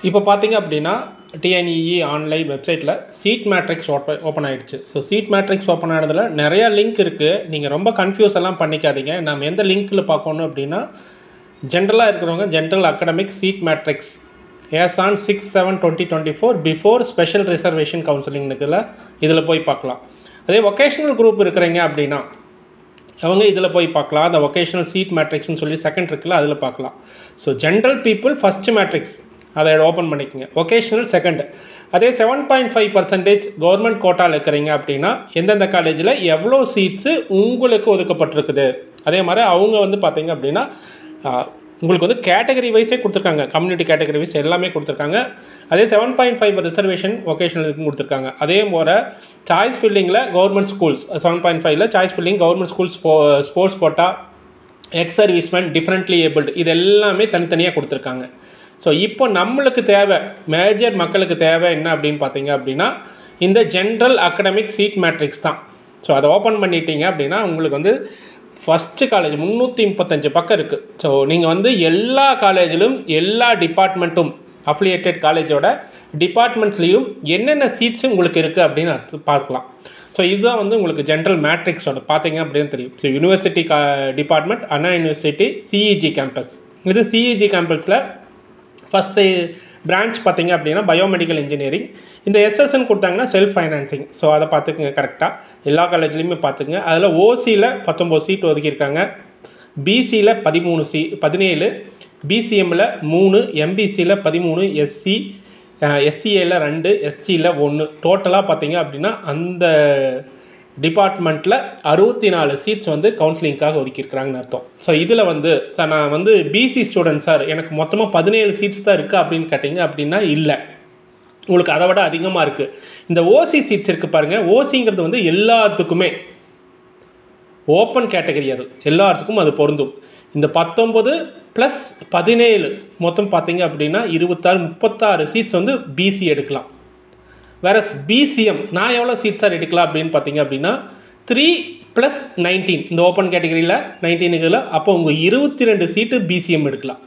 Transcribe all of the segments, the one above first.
இப்போ பார்த்தீங்க அப்படின்னா டிஎன்இஇ ஆன்லைன் வெப்சைட்டில் சீட் மேட்ரிக்ஸ் ஓப்பன் ஆகிடுச்சு. ஸோ சீட் மேட்ரிக்ஸ் ஓப்பன் ஆனதில் நிறையா லிங்க் இருக்குது. நீங்கள் ரொம்ப கன்ஃபியூஸ் எல்லாம் பண்ணிக்காதீங்க. நம்ம எந்த லிங்க்கில் பார்க்கணும் அப்படின்னா ஜென்ரலாக இருக்கிறவங்க general academic seat matrix as on 6/7/2024 before special reservation கவுன்சிலிங்னுக்குள்ள இதில் போய் பார்க்கலாம். அதே வொகேஷனல் குரூப் இருக்கிறீங்க அப்படின்னா அவங்க இதில் போய் பார்க்கலாம். அந்த வொகேஷனல் சீட் மேட்ரிக்ஸ்னு சொல்லி செகண்ட் இருக்குல்ல அதில் பார்க்கலாம். So general people first matrix அதை ஓப்பன் பண்ணிக்கோங்க, வொகேஷனல் செகண்ட். அதே 7.5% கவர்மெண்ட் கோட்டாவில் இருக்கிறீங்க அப்படின்னா எந்தெந்த காலேஜில் எவ்வளோ சீட்ஸு உங்களுக்கு ஒதுக்கப்பட்டிருக்குது. அதே மாதிரி அவங்க வந்து பார்த்தீங்க அப்படின்னா உங்களுக்கு வந்து கேட்டகரி வைஸே கொடுத்துருக்காங்க, கம்யூனிட்டி கேட்டகரி வைஸ் எல்லாமே கொடுத்துருக்காங்க. அதே 7.5 ரிசர்வேஷன் வொகேஷனலுக்கும் கொடுத்துருக்காங்க. அதே போல் சாய்ஸ் ஃபில்லிங்கில் கவர்மெண்ட் ஸ்கூல்ஸ் 7.5ல் choice filling government schools sports quota, ex serviceman, differently abled இது எல்லாமே தனித்தனியாக கொடுத்துருக்காங்க. ஸோ இப்போ நம்மளுக்கு தேவை, மேஜர் மக்களுக்கு தேவை என்ன அப்படின்னு பார்த்தீங்க அப்படின்னா இந்த ஜென்ரல் அகாடமிக் சீட் மேட்ரிக்ஸ் தான். ஸோ அதை ஓப்பன் பண்ணிட்டீங்க அப்படின்னா உங்களுக்கு வந்து ஃபஸ்ட்டு காலேஜ் 335 பக்கம் இருக்குது. ஸோ நீங்கள் வந்து எல்லா காலேஜிலும் எல்லா டிபார்ட்மெண்ட்டும் அஃபிலியேட்டட் காலேஜோட டிபார்ட்மெண்ட்ஸ்லேயும் என்னென்ன சீட்ஸு உங்களுக்கு இருக்குது அப்படின்னு பார்க்கலாம். ஸோ இதுதான் வந்து உங்களுக்கு ஜென்ரல் மேட்ரிக்ஸோட பார்த்தீங்க அப்படின்னு தெரியும். ஸோ யூனிவர்சிட்டி டிபார்ட்மெண்ட், அண்ணா யூனிவர்சிட்டி, சிஇஜி கேம்பஸ். இது சிஇஜி கேம்பஸில் ஃபஸ்ட்டு பிரான்ச் பார்த்தீங்க அப்படின்னா பயோமெடிக்கல் இன்ஜினியரிங். இந்த எஸ்எஸ்ன்னு கொடுத்தாங்கன்னா செல்ஃப் ஃபைனான்சிங். ஸோ அதை பார்த்துக்குங்க கரெக்டாக எல்லா காலேஜ்லேயுமே பார்த்துக்குங்க. அதில் ஓசியில் 19 சீட் ஒதுக்கியிருக்காங்க, பிசியில் 17, பிசிஎம்மில் 3, எம்பிசியில் 13, எஸ்சிஏல 2, எஸ்சியில் 1. டோட்டலாக பார்த்தீங்க அப்படின்னா அந்த டிபார்ட்மெண்ட்டில் 64 சீட்ஸ் வந்து கவுன்சிலிங்காக ஒதுக்கியிருக்கிறாங்கன்னு அர்த்தம். ஸோ இதில் வந்து சார் நான் வந்து பிசி ஸ்டூடெண்ட் சார், எனக்கு மொத்தமாக 17 சீட்ஸ் தான் இருக்குது அப்படின்னு கேட்டிங்க அப்படின்னா இல்லை, உங்களுக்கு அதை விட அதிகமாக இருக்குது. இந்த ஓசி சீட்ஸ் இருக்குது பாருங்கள். ஓசிங்கிறது வந்து எல்லாத்துக்குமே ஓப்பன் கேட்டகரி, அது எல்லாத்துக்கும் அது பொருந்தும். இந்த 19 + 17 மொத்தம் பார்த்தீங்க அப்படின்னா 36 சீட்ஸ் வந்து பிசி எடுக்கலாம். வேற பிசிஎம் நான் எவ்வளோ சீட் சார் எடுக்கலாம் அப்படின்னு பார்த்தீங்க அப்படின்னா 3 + 19 இந்த ஓப்பன் கேட்டகரியில் 19க்குள்ள அப்போ உங்கள் 22 சீட்டு பிசிஎம் எடுக்கலாம்.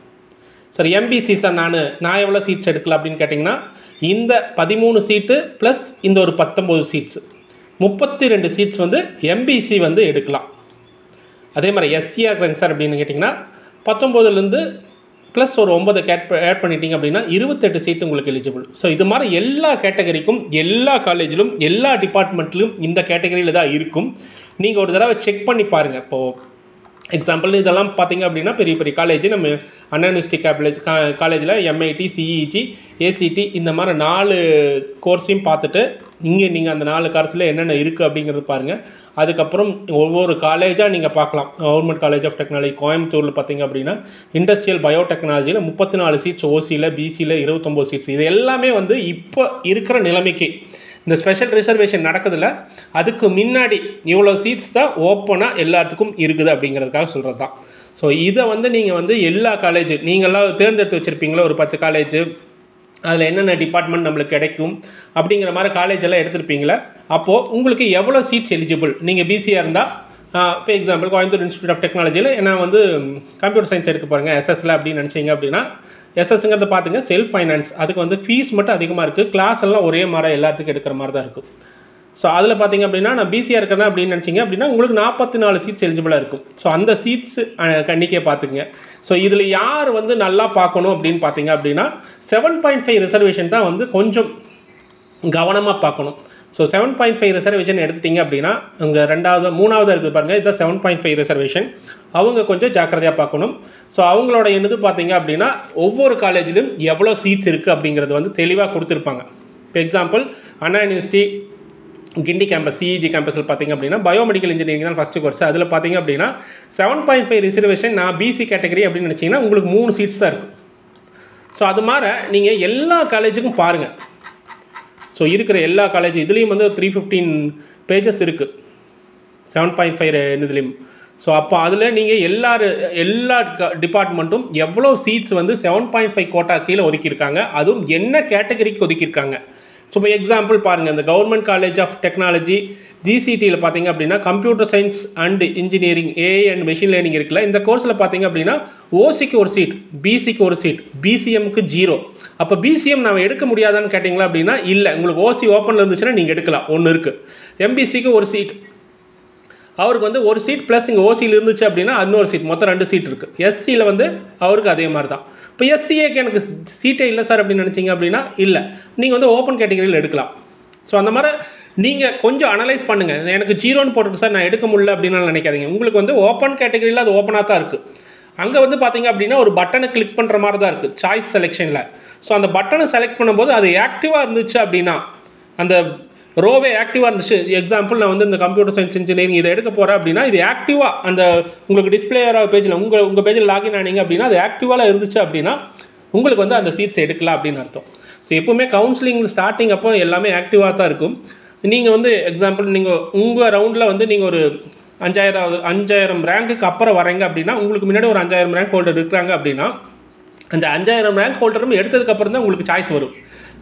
சார் எம்பிசி சார் நான் எவ்வளோ சீட்ஸ் எடுக்கலாம் அப்படின்னு கேட்டிங்கன்னா இந்த 13 சீட்டு ப்ளஸ் இந்த ஒரு 19 சீட்ஸு 32 சீட்ஸ் வந்து எம்பிசி வந்து எடுக்கலாம். அதே மாதிரி எஸ்சியாக இருக்கிறாங்க சார் அப்படின்னு கேட்டிங்கன்னா 19லேருந்து ப்ளஸ் ஒரு 9 ஆட் பண்ணிட்டீங்க அப்படின்னா 28 சீட்டு உங்களுக்கு எலிஜிபிள். ஸோ இது மாதிரி எல்லா கேட்டகரிக்கும் எல்லா காலேஜிலும் எல்லா டிபார்ட்மெண்ட்லையும் இந்த கேட்டகரியில் தான் இருக்கும். நீங்கள் ஒரு தடவை செக் பண்ணி பாருங்கள். இப்போது எக்ஸாம்பிள் இதெல்லாம் பார்த்தீங்க அப்படின்னா பெரிய பெரிய காலேஜ், நம்ம அண்ணா யூனிவர்சிட்டி காலேஜில் எம்ஐடி, சிஇஜி, ஏசிடி இந்த மாதிரி 4 கோர்ஸையும் பார்த்துட்டு இங்கே நீங்கள் அந்த 4 கோர்ஸில் என்னென்ன இருக்குது அப்படிங்கிறது பாருங்கள். அதுக்கப்புறம் ஒவ்வொரு காலேஜாக நீங்கள் பார்க்கலாம். கவர்மெண்ட் காலேஜ் ஆஃப் டெக்னாலஜி கோயம்புத்தூரில் பார்த்தீங்க அப்படின்னா இண்டஸ்ட்ரியல் பயோடெக்னாலஜியில் 34 சீட்ஸ், ஓசியில் பிசியில் 29 சீட்ஸ். இது எல்லாமே வந்து இப்போ இருக்கிற நிலைமைக்கு இந்த ஸ்பெஷல் ரிசர்வேஷன் நடக்குதுல்ல அதுக்கு முன்னாடி இவ்வளோ சீட்ஸ் தான் ஓப்பனாக எல்லாத்துக்கும் இருக்குது அப்படிங்கிறதுக்காக சொல்கிறது தான். ஸோ இதை வந்து நீங்கள் வந்து எல்லா காலேஜ் நீங்கள்லாம் தேர்ந்தெடுத்து வச்சுருப்பீங்களா ஒரு 10 காலேஜ், அதில் என்னென்ன டிபார்ட்மெண்ட் நம்மளுக்கு கிடைக்கும் அப்படிங்கிற மாதிரி காலேஜ் எல்லாம் எடுத்துருப்பீங்களா. அப்போது உங்களுக்கு எவ்வளோ சீட்ஸ் எலிஜிபிள், நீங்கள் பிசியாக இருந்தால் இப்போ எக்ஸாம்பிள் கோயம்புத்தூர் இன்ஸ்டியூட் ஆஃப் டெக்னாலஜியில் நான் வந்து கம்ப்யூட்டர் சயின்ஸ் எடுக்க போகிறேங்க எஸ்எஸ்ல அப்படின்னு நினச்சிங்க அப்படின்னா எஸ்எஸ்ங்கிறத பார்த்துங்க செல்ஃப் ஃபைனான்ஸ். அதுக்கு வந்து ஃபீஸ் மட்டும் அதிகமாக இருக்குது, கிளாஸ் எல்லாம் ஒரே மாதிரி எல்லாத்துக்கும் எடுக்கிற மாதிரி தான் இருக்கும். ஸோ அதில் பார்த்தீங்க அப்படின்னா நான் பிசியாக இருக்கிறேன் அப்படின்னு நினச்சிங்க அப்படின்னா உங்களுக்கு 44 சீட்ஸ் எலிஜிபிளாக இருக்கும். ஸோ அந்த சீட்ஸ் கண்டிக்கே பார்த்துக்குங்க. ஸோ இதில் யார் வந்து நல்லா பார்க்கணும் அப்படின்னு பார்த்தீங்க அப்படின்னா 7.5 ரிசர்வேஷன் தான் வந்து கொஞ்சம் கவனமாக பார்க்கணும். ஸோ 7.5 ரிசர்வேஷன் எடுத்துட்டிங்க அப்படின்னா அங்கே 3வது இருக்குது பாருங்கள், இதுதான் 7.5 ரிசர்வேஷன். அவங்க கொஞ்சம் ஜாக்கிரதையாக பார்க்கணும். ஸோ அவங்களோட என்னது பார்த்தீங்க அப்படின்னா ஒவ்வொரு காலேஜிலும் எவ்வளோ சீட்ஸ் இருக்குது அப்படிங்கிறது வந்து தெளிவாக கொடுத்துருப்பாங்க. இப்போ எக்ஸாம்பிள் அண்ணா யூனிவர்சிட்டி கிண்டி கேம்பஸ், சிஇஜி கேம்பஸில் பார்த்தீங்க அப்படின்னா பயோமெடிக்கல் இன்ஜினியரிங் தான் ஃபஸ்ட்டு கோர்ஸ். அதில் பார்த்தீங்க அப்படின்னா 7.5 ரிசர்வேஷன் நான் பிசி கேட்டகரி அப்படின்னு நினச்சிங்கன்னா உங்களுக்கு 3 சீட்ஸ் தான் இருக்கும். ஸோ அது மாதிரி நீங்கள் எல்லா காலேஜுக்கும் பாருங்கள். ஸோ இருக்கிற எல்லா காலேஜ் இதுலேயும் வந்து 315 பேஜஸ் இருக்குது 7.5 இதுலேயும். ஸோ அப்போ அதில் நீங்கள் எல்லா டிபார்ட்மெண்ட்டும் எவ்வளோ சீட்ஸ் வந்து 7.5 கோட்டா கீழே ஒதுக்கியிருக்காங்க, அதுவும் என்ன கேட்டகரிக்கு ஒதுக்கியிருக்காங்க. ஸோ இப்போ எக்ஸாம்பிள் பாருங்கள், இந்த கவர்மெண்ட் காலேஜ் ஆஃப் டெக்னாலஜி ஜிசிடியில் பார்த்தீங்க அப்படின்னா computer science and engineering, AI and machine learning இருக்குல்ல, இந்த கோர்ஸில் பார்த்தீங்க அப்படின்னா ஓசிக்கு ஒரு சீட், பிசிக்கு ஒரு சீட், பிசிஎம்க்கு 0, அப்போ பிசிஎம் நம்ம எடுக்க முடியாதான்னு கேட்டிங்களா அப்படின்னா இல்லை, உங்களுக்கு ஓசி ஓப்பனில் இருந்துச்சுன்னா நீங்கள் எடுக்கலாம், ஒன்று இருக்குது. எம்பிசிக்கு ஒரு சீட், அவருக்கு வந்து ஒரு சீட் ப்ளஸ் இங்கே ஓசியில் இருந்துச்சு அப்படின்னா இன்னொரு சீட், மொத்தம் 2 சீட் இருக்குது. எஸ்சியில் வந்து அவருக்கு அதே மாதிரி தான். இப்போ எஸ்சிஏக்கு எனக்கு சீட்டே இல்லை சார் அப்படின்னு நினச்சிங்க அப்படின்னா இல்லை, நீங்கள் வந்து ஓப்பன் கேட்டகரியில் எடுக்கலாம். ஸோ அந்த மாதிரி நீங்கள் கொஞ்சம் அனலைஸ் பண்ணுங்கள். எனக்கு 0ன்னு போட்டிருக்கு சார், நான் எடுக்க முடியல அப்படின்னு நினைக்காதீங்க. உங்களுக்கு வந்து ஓப்பன் கேட்டகரியில் அது ஓப்பனாக தான் இருக்குது. அங்கே வந்து பார்த்தீங்க அப்படின்னா ஒரு பட்டனை கிளிக் பண்ணுற மாதிரி தான் இருக்குது சாய்ஸ் செலெக்ஷனில். ஸோ அந்த பட்டனை செலக்ட் பண்ணும்போது அது ஆக்டிவாக இருந்துச்சு அப்படின்னா, அந்த ரோவே ஆக்டிவாக இருந்துச்சு, எக்ஸாம்பிள் நான் வந்து இந்த கம்ப்யூட்டர் சயின்ஸ் இன்ஜினியரிங் இதை எடுக்க போகிறேன் அப்படின்னா இது ஆக்டிவாக அந்த உங்களுக்கு டிஸ்பிளே பேஜில் உங்கள் பேஜில் லாகின் ஆனீங்க அப்படின்னா அது ஆக்டிவாக இருந்துச்சு அப்படின்னா உங்களுக்கு வந்து அந்த சீட்ஸ் எடுக்கலாம் அப்படின்னு அர்த்தம். ஸோ எப்பவுமே கவுன்சிலிங் ஸ்டார்டிங் அப்போ எல்லாமே ஆக்டிவாக தான் இருக்கும். நீங்கள் வந்து எக்ஸாம்பிள் நீங்கள் உங்கள் ரவுண்டில் வந்து நீங்கள் ஒரு 5000 ரேங்க்குக்கு அப்புறம் வரீங்க அப்படின்னா உங்களுக்கு முன்னாடி ஒரு 5000 ரேங்க் ஹோல்டர் இருக்கிறாங்க அப்படின்னா அந்த 5000 ரேங்க் ஹோல்டரும் எடுத்ததுக்கப்புறம் தான் உங்களுக்கு சாய்ஸ் வரும்.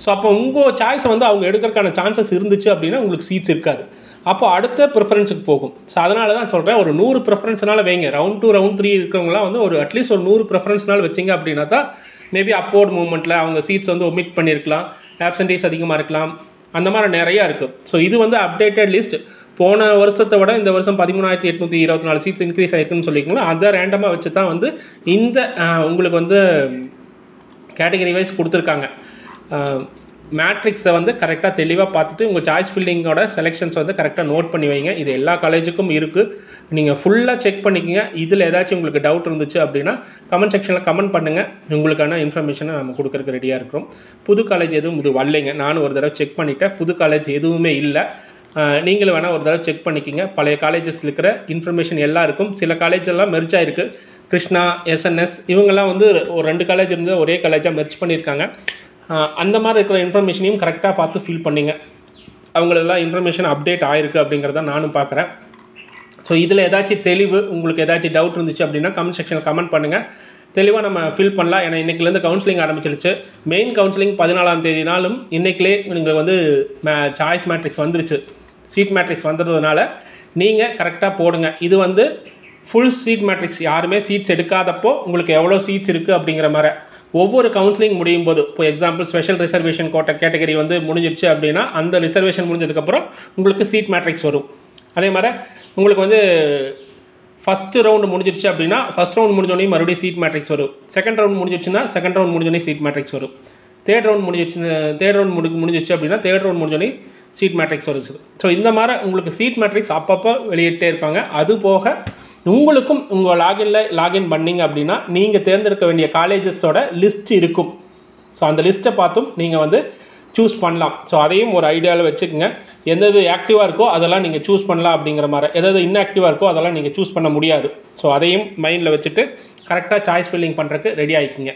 ஸோ அப்போ உங்கள் சாய்ஸை வந்து அவங்க எடுக்கிறதுக்கான சான்சஸ் இருந்துச்சு அப்படின்னா உங்களுக்கு சீட்ஸ் இருக்காது. அப்போ அடுத்த ப்ரிஃபரன்ஸுக்கு போகும். ஸோ அதனால தான் சொல்கிறேன், ஒரு 100 ப்ரிஃபரன்ஸ்னால வைங்க. ரவுண்ட் 2 ரவுண்ட் 3 இருக்கிறவங்களாம் வந்து ஒரு அட்லீஸ்ட் ஒரு 100 ப்ரிஃபரன்ஸ்னால வச்சிங்க அப்படின்னா தான் மேபி அப்வர்ட் மூவ்மெண்ட்டில் அவங்க சீட்ஸ் வந்து ஒமிட் பண்ணியிருக்கலாம், ஆப்சன்டேஜ் அதிகமாக இருக்கலாம், அந்த மாதிரி நிறையா இருக்குது. ஸோ இது வந்து அப்டேட்டட் லிஸ்ட். போன வருஷத்தை விட இந்த வருஷம் 13,824 சீட்ஸ் இன்க்ரீஸ் ஆயிருக்குன்னு சொல்லிக்கலாம். அதை ரேண்டமாக வச்சு தான் வந்து இந்த உங்களுக்கு வந்து கேட்டகரி வைஸ் கொடுத்துருக்காங்க. மேட்ரிக்ஸை வந்து கரெக்டாக தெளிவாக பார்த்துட்டு உங்கள் சாய்ஸ் ஃபில்லிங்கோட செலெக்ஷன்ஸ் வந்து கரெக்டாக நோட் பண்ணி வைங்க. இது எல்லா காலேஜுக்கும் இருக்குது, நீங்கள் ஃபுல்லாக செக் பண்ணிக்கோங்க. இதில் ஏதாச்சும் உங்களுக்கு டவுட் இருந்துச்சு அப்படின்னா கமெண்ட் செக்ஷனில் கமெண்ட் பண்ணுங்கள். உங்களுக்கான இன்ஃபர்மேஷனை நம்ம கொடுக்கறதுக்கு ரெடியாக இருக்கிறோம். புது காலேஜ் எதுவும் இது வரலைங்க, நானும் ஒரு தடவை செக் பண்ணிவிட்டேன், புது காலேஜ் எதுவுமே இல்லை. நீங்களும் வேணால் ஒரு தடவை செக் பண்ணிக்கிங்க. பழைய காலேஜஸ் இருக்கிற இன்ஃபர்மேஷன் எல்லாம் இருக்கும். சில காலேஜ் எல்லாம் மெர்ஜ் ஆகிருக்கு, கிருஷ்ணா, எஸ்என்எஸ் இவங்கெல்லாம் வந்து ஒரு 2 காலேஜ் இருந்து ஒரே காலேஜாக மெர்ஜ் பண்ணியிருக்காங்க. அந்த மாதிரி இருக்கிற இன்ஃபர்மேஷனையும் கரெக்டாக பார்த்து ஃபில் பண்ணிங்க. அவங்களெல்லாம் இன்ஃபர்மேஷன் அப்டேட் ஆகிருக்கு அப்படிங்கிறத நானும் பார்க்குறேன். ஸோ இதில் ஏதாச்சும் தெளிவு உங்களுக்கு ஏதாச்சும் டவுட் இருந்துச்சு அப்படின்னா கமெண்ட் செக்ஷனில் கமெண்ட் பண்ணுங்கள், தெளிவாக நம்ம ஃபில் பண்ணலாம். ஏன்னா இன்றைக்கிலேருந்து கவுன்சிலிங் ஆரம்பிச்சிருச்சு. மெயின் கவுன்சிலிங் 14ஆம் தேதினாலும் இன்றைக்கிலே நீங்கள் வந்து சாய்ஸ் மேட்ரிக்ஸ் வந்துருச்சு, சீட் மேட்ரிக்ஸ் வந்ததுனால நீங்கள் கரெக்டாக போடுங்க. இது வந்து ஃபுல் சீட் மேட்ரிக்ஸ், யாருமே சீட்ஸ் எடுக்காதப்போ உங்களுக்கு எவ்வளோ சீட்ஸ் இருக்குது அப்படிங்கிற மாதிரி ஒவ்வொரு கவுன்சிலிங் முடியும் போது, இப்போ எக்ஸாம்பிள் ஸ்பெஷல் ரிசர்வேஷன் கோட்டை கேட்டகரி வந்து முடிஞ்சிருச்சு அப்படின்னா அந்த ரிசர்வேஷன் முடிஞ்சதுக்கப்புறம் உங்களுக்கு சீட் மேட்ரிக்ஸ் வரும். அதே மாதிரி உங்களுக்கு வந்து ஃபஸ்ட்டு ரவுண்டு முடிஞ்சிருச்சு அப்படின்னா ஃபஸ்ட் ரவுண்ட் முடிஞ்சோடனே மறுபடியும் சீட் மேட்ரிக்ஸ் வரும். செகண்ட் ரவுண்ட் முடிஞ்சிருச்சுன்னா செகண்ட் ரவுண்ட் முடிஞ்சோடனே சீட் மேட்ரிக்ஸ் வரும். தேர்ட் ரவுண்ட் முடிஞ்சிருச்சு அப்படின்னா தேர்ட் ரவுண்ட் முடிஞ்சோடனே சீட் மேட்ரிக்ஸ் வருது. ஸோ இந்த மாதிரி உங்களுக்கு சீட் மேட்ரிக்ஸ் அப்பப்போ வெளியிட்டே இருப்பாங்க. அது போக உங்களுக்கும் உங்கள் லாகின் பண்ணிங்க அப்படின்னா நீங்கள் தேர்ந்தெடுக்க வேண்டிய காலேஜஸோட லிஸ்ட் இருக்கும். ஸோ அந்த லிஸ்ட்டை பார்த்தும் நீங்கள் வந்து சூஸ் பண்ணலாம். ஸோ அதையும் ஒரு ஐடியாவில் வச்சுக்கோங்க. எந்தது ஆக்டிவாக இருக்கோ அதெல்லாம் நீங்கள் சூஸ் பண்ணலாம் அப்படிங்கிற மாதிரி, எதாவது இன்ஆக்டிவாக இருக்கோ அதெல்லாம் நீங்கள் சூஸ் பண்ண முடியாது. ஸோ அதையும் மைண்டில் வச்சுட்டு கரெக்டாக சாய்ஸ் ஃபில்லிங் பண்ணுறதுக்கு ரெடி ஆகிக்குங்க.